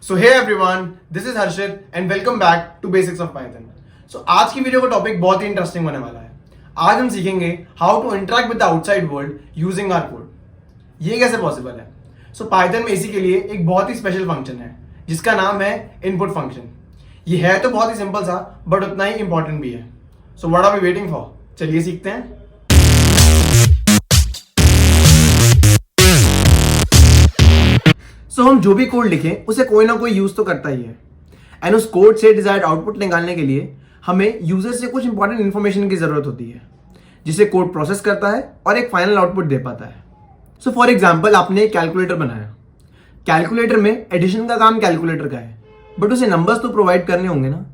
So hey everyone, this is Harshit and welcome back to basics of Python. So आज की video का topic बहुत ही interesting होने वाला है। आज हम सीखेंगे how to interact with the outside world using our code. ये कैसे पॉसिबल है? सो पाइथन में इसी के लिए एक बहुत ही स्पेशल फंक्शन है जिसका नाम है इनपुट फंक्शन। ये है तो बहुत ही सिंपल सा बट उतना ही इंपॉर्टेंट भी है। So what are we waiting for? चलिए सीखते हैं। हम जो भी कोड लिखें उसे कोई ना कोई यूज तो करता ही है एंड उस कोड से डिजायर्ड आउटपुट निकालने के लिए हमें यूजर से कुछ इंपॉर्टेंट इन्फॉर्मेशन की जरूरत होती है जिसे कोड प्रोसेस करता है और एक फाइनल आउटपुट दे पाता है। सो फॉर एग्जाम्पल, आपने एक कैलकुलेटर बनाया। कैलकुलेटर में एडिशन का काम कैलकुलेटर का है बट उसे नंबर्स तो प्रोवाइड करने होंगे ना।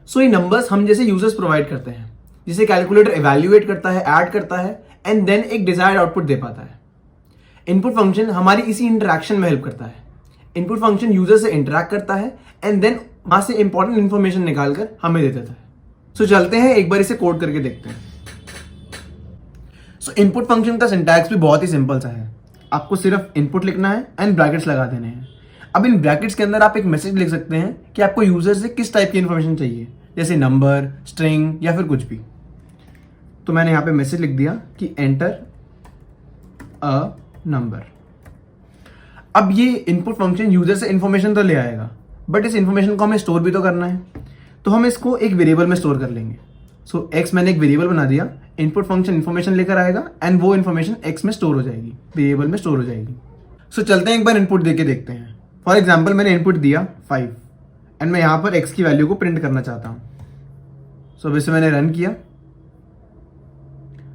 सो ये नंबर्स हम जैसे यूजर्स प्रोवाइड करते हैं जिसे कैलकुलेटर इवैल्यूएट करता है, ऐड करता है एंड देन एक डिजायर्ड आउटपुट दे पाता है। इनपुट फंक्शन हमारी इसी इंटरेक्शन में हेल्प करता है। इनपुट फंक्शन यूजर से इंटरेक्ट करता है एंड देन वहां से इंपॉर्टेंट इंफॉर्मेशन निकालकर हमें दे देता है। सो चलते हैं एक बार इसे कोड करके देखते हैं। सो इनपुट फंक्शन का सिंटैक्स भी बहुत ही सिंपल सा है। आपको सिर्फ इनपुट लिखना है एंड ब्रैकेट्स लगा देने हैं। अब इन ब्रैकेट्स के अंदर आप एक मैसेज लिख सकते हैं कि आपको यूजर से किस टाइप की इंफॉर्मेशन चाहिए, जैसे नंबर, स्ट्रिंग या फिर कुछ भी। तो मैंने यहाँ पे मैसेज लिख दिया कि एंटर अ नंबर। अब ये इनपुट फंक्शन यूजर से इंफॉर्मेशन तो ले आएगा बट इस इंफॉर्मेशन को हमें स्टोर भी तो करना है, तो हम इसको एक वेरिएबल में स्टोर कर लेंगे। सो एक्स मैंने एक वेरिएबल बना दिया। इनपुट फंक्शन इंफॉर्मेशन लेकर आएगा एंड वो इंफॉर्मेशन एक्स में स्टोर हो जाएगी, वेरिएबल में स्टोर हो जाएगी। सो चलते हैं एक बार इनपुट देके देखते हैं। फॉर एग्जाम्पल, मैंने इनपुट दिया 5 एंड मैं यहाँ पर एक्स की वैल्यू को प्रिंट करना चाहता हूँ। सो इसे मैंने रन किया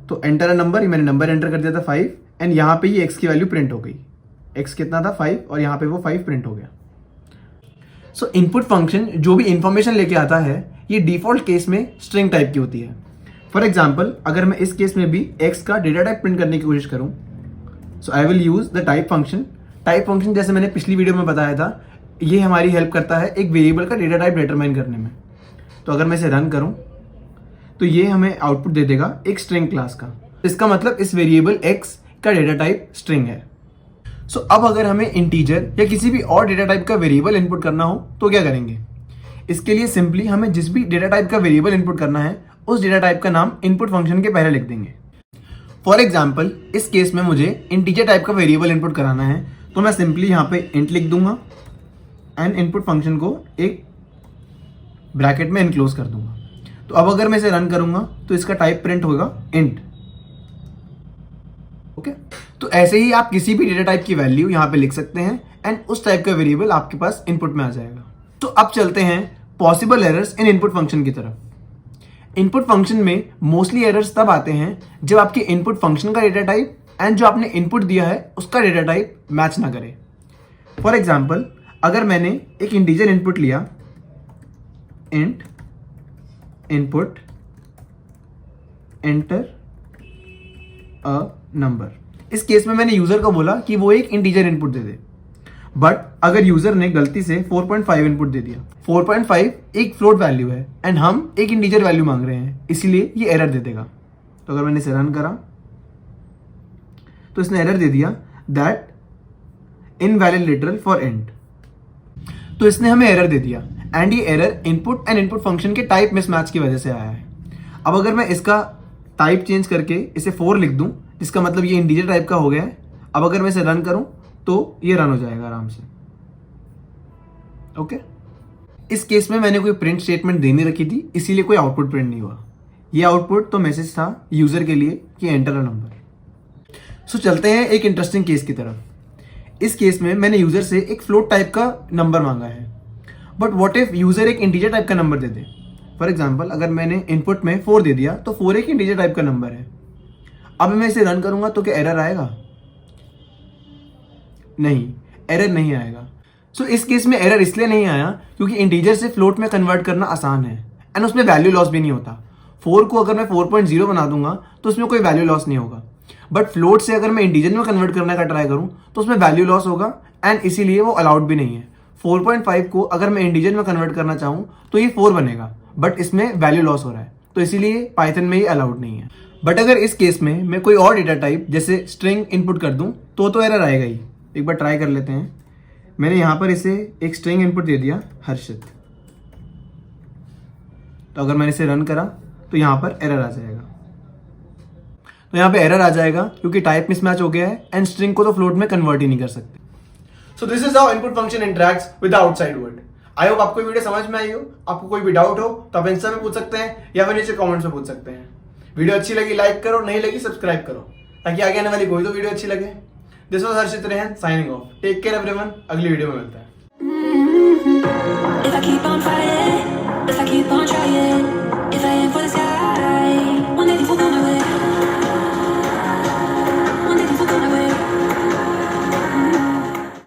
तो एंटर अ नंबर, मैंने नंबर एंटर कर दिया था 5 एंड यहाँ पे ये एक्स की वैल्यू प्रिंट हो गई। एक्स कितना था 5 और यहाँ पे वो 5 प्रिंट हो गया। सो इनपुट फंक्शन जो भी इंफॉर्मेशन लेके आता है ये डिफॉल्ट केस में स्ट्रिंग टाइप की होती है। फॉर एग्जाम्पल, अगर मैं इस केस में भी एक्स का डेटा टाइप प्रिंट करने की कोशिश करूं, so I will use the type function. Type function जैसे मैंने पिछली वीडियो में बताया था, ये हमारी हेल्प करता है एक वेरिएबल का डेटा टाइप डिटरमाइन करने में। तो अगर मैं इसे रन करूं तो ये हमें आउटपुट दे देगा एक स्ट्रिंग क्लास का। इसका मतलब इस वेरिएबल एक्स का डेटा टाइप स्ट्रिंग है। सो अब अगर हमें इंटीजर या किसी भी और डेटा टाइप का वेरिएबल इनपुट करना हो तो क्या करेंगे? इसके लिए सिंपली हमें जिस भी डेटा टाइप का वेरिएबल इनपुट करना है उस डेटा टाइप का नाम इनपुट फंक्शन के पहले लिख देंगे। फॉर एग्जाम्पल, इस केस में मुझे इंटीजर टाइप का वेरिएबल इनपुट कराना है तो मैं सिंपली यहाँ पे इंट लिख दूंगा एंड इनपुट फंक्शन को एक ब्रैकेट में इनक्लोज कर दूंगा। तो अब अगर मैं इसे रन करूंगा तो इसका टाइप प्रिंट होगा इंट। ओके, तो ऐसे ही आप किसी भी डेटा टाइप की वैल्यू यहाँ पे लिख सकते हैं एंड उस टाइप का वेरिएबल आपके पास इनपुट में आ जाएगा। तो अब चलते हैं possible errors in input function की तरफ। इनपुट फंक्शन में मोस्टली एरर्स तब आते हैं जब आपके इनपुट फंक्शन का डेटा टाइप एंड जो आपने इनपुट दिया है उसका डेटा टाइप मैच ना करे। फॉर एग्जाम्पल, अगर मैंने एक इंटीजर इनपुट लिया, int input enter a number, इस केस में मैंने यूजर को बोला कि वो एक integer input they they, but अगर यूजर ने गलती से 4.5 इनपुट दे दिया, 4.5 एक फ्लोट वैल्यू है एंड हम एक इंटीजर वैल्यू मांग रहे हैं, इसीलिए ये एरर दे देगा। तो अगर मैंने इसे रन करा तो इसने एरर दे दिया that invalid literal for int. तो इसने हमें एरर दे दिया एंड ये error input and input function के टाइप मिसमैच की वजह से आया है। अब अगर मैं इसका टाइप चेंज करके इसे 4 लिख दूं, इसका मतलब ये इंटीजर टाइप का हो गया है। अब अगर मैं इसे रन करूं तो ये रन हो जाएगा आराम से। ओके, इस केस में मैंने कोई प्रिंट स्टेटमेंट देनी रखी थी, इसीलिए कोई आउटपुट प्रिंट नहीं हुआ। ये आउटपुट तो मैसेज था यूजर के लिए कि एंटर अ नंबर। सो चलते हैं एक इंटरेस्टिंग केस की तरफ। इस केस में मैंने यूजर से एक फ्लोट टाइप का नंबर मांगा है, बट व्हाट इफ यूजर एक इंटीजर टाइप का number they they. For example, अगर मैंने इनपुट में 4 दे दिया तो 4 एक इंटीजर टाइप का नंबर है। अब मैं इसे रन करूंगा तो क्या एरर आएगा? नहीं, एरर नहीं आएगा। सो इस केस में एरर इसलिए नहीं आया क्योंकि इंटीजर से फ्लोट में कन्वर्ट करना आसान है एंड उसमें वैल्यू लॉस भी नहीं होता। 4 को अगर मैं 4.0 बना दूंगा तो उसमें कोई वैल्यू लॉस नहीं होगा, बट फ्लोट से अगर मैं इंटीजर में कन्वर्ट करने का ट्राई करूं तो उसमें वैल्यू लॉस होगा एंड इसीलिए वो अलाउड भी नहीं है। 4.5 को अगर मैं इंटीजर में कन्वर्ट करना चाहूं तो ये 4 बनेगा, बट इसमें वैल्यू लॉस हो रहा है, तो इसीलिए पाइथन में ये अलाउड नहीं है। बट अगर इस केस में मैं कोई और डेटा टाइप जैसे स्ट्रिंग इनपुट कर दूं तो एरर आएगा ही। एक बार ट्राई कर लेते हैं। मैंने यहाँ पर इसे एक स्ट्रिंग इनपुट दे दिया हर्षित। तो अगर मैंने इसे रन करा तो यहाँ पर एरर आ जाएगा। तो यहाँ पे एरर आ जाएगा क्योंकि टाइप मिसमैच हो गया है एंड स्ट्रिंग को तो फ्लोट में कन्वर्ट ही नहीं कर सकते। So this is how input function interacts with the outside world. I hope आपको वीडियो समझ में आई हो। आपको कोई भी डाउट हो तो आप इंस्टा में पूछ सकते हैं या फिर नीचे कमेंट्स में पूछ सकते हैं। वीडियो अच्छी लगी लाइक करो, नहीं लगी सब्सक्राइब करो ताकि आगे आने वाली कोई तो वीडियो अच्छी लगे। This was Harshit Rehan signing off. Take care everyone, अगली वीडियो में मिलता है।